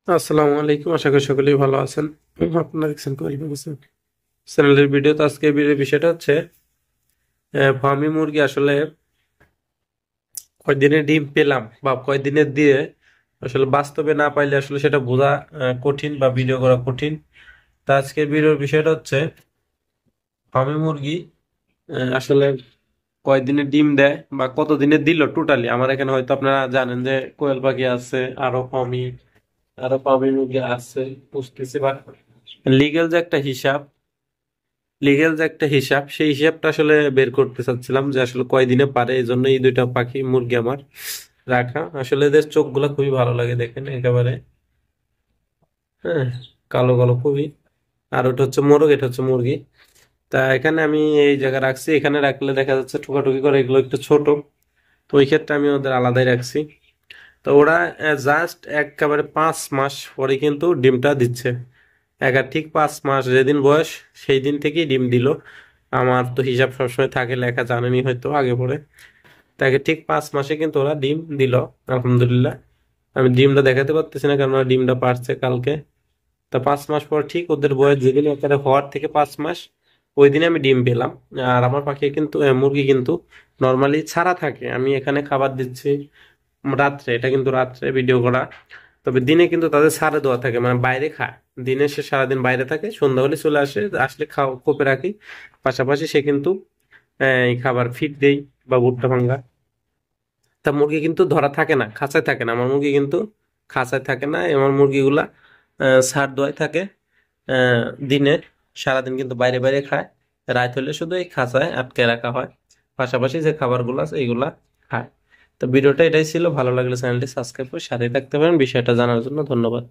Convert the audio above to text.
আসসালামু আলাইকুম, আশা করি সকলেই ভালো আছেন। আপনারা দেখছেন কোয়েল পাখি চ্যানেলের ভিডিও। তো আজকে বিষয়টা হচ্ছে ফার্মি মুরগি আসলে কয়দিনের ডিম পেলাম বা কয়দিনের দিয়ে আসলে বাস্তবে না পাইলে আসলে সেটা বোঝা কঠিন বা ভিডিও করা কঠিন। তা আজকের ভিডিওর বিষয়টা হচ্ছে ফার্মি মুরগি আসলে কয়দিনের ডিম দেয় বা কত দিনের দিল টোটালি। আমার এখানে হয়তো আপনারা জানেন যে কোয়েল পাখি আছে, আরো ফার্মি মুরগি আছে, বুঝতেছি বা লিগেল যে একটা হিসাব লিগেল যে একটা হিসাব, সেই হিসাবটা আসলে বের করতে চাচ্ছিলাম যে আসলে কয়দিনে পারে। এই জন্য এই দুইটা পাখি মুরগি আমার রাখা। আসলে এদের চোখগুলা খুবই ভালো লাগে, দেখেন একেবারে। হ্যাঁ, কালো কালো খুবই। আর ওটা হচ্ছে মোরগ, এটা হচ্ছে মুরগি। তা এখানে আমি এই জায়গায় রাখছি, এখানে রাখলে দেখা যাচ্ছে ঠোকাঠুকি করে, এগুলো একটু ছোট। তো ওই ক্ষেত্রে আমি ওদের আলাদাই রাখছি। তো ওরা জাস্ট একেবারে 5 মাস পরে কিন্তু ডিমটা দিচ্ছে। ঠিক 5 মাস যেদিন বয়স, সেই দিন থেকেই ডিম দিল। আমার তো হিসাব সবসময় থাকে লেখা, জানেনই হয়তো আগে পরে। তাকে ঠিক 5 মাসে কিন্তু ওরা ডিম দিল, আলহামদুলিল্লাহ। আমি ডিমটা দেখাতে পারতেছি না কারণ ওরা ডিমটা পারছে কালকে। তা 5 মাস পর ঠিক ওদের বয়স যেদিন একেবারে হওয়ার থেকে 5 মাস, ওই দিনে আমি ডিম পেলাম। আর আমার পাখি কিন্তু মুরগি কিন্তু নর্মালি ছাড়া থাকে, আমি এখানে খাবার দিচ্ছি রাত্রে। এটা কিন্তু রাত্রে ভিডিও করা। তবে দিনে কিন্তু তাদের ছাড়ে দেওয়া থাকে, মানে বাইরে খায়। দিনে সে সারাদিন বাইরে থাকে, সন্ধ্যা হলে চলে আসে, আসলে খাও কোপে রাখি। পাশাপাশি সে কিন্তু এই খাবার ফিট দেই বা ভুট্টা ভাঙ্গা। তা মুরগি কিন্তু ধরা থাকে না, খাঁচায় থাকে না আমার মুরগি, কিন্তু খাঁচায় থাকে না আমার মুরগিগুলা। ছাড় দেওয়াই থাকে। আহ, দিনে সারাদিন কিন্তু বাইরে বাইরে খায়। রাত হলে শুধু এই খাঁচায় আটকে রাখা হয়। পাশাপাশি যে খাবারগুলো আছে এইগুলা খায়। তো ভিডিওটা এটাই ছিল, ভালো লাগলে চ্যানেলটি সাবস্ক্রাইব করে সাথে থাকতে পারেন। বিষয়টা জানার জন্য ধন্যবাদ।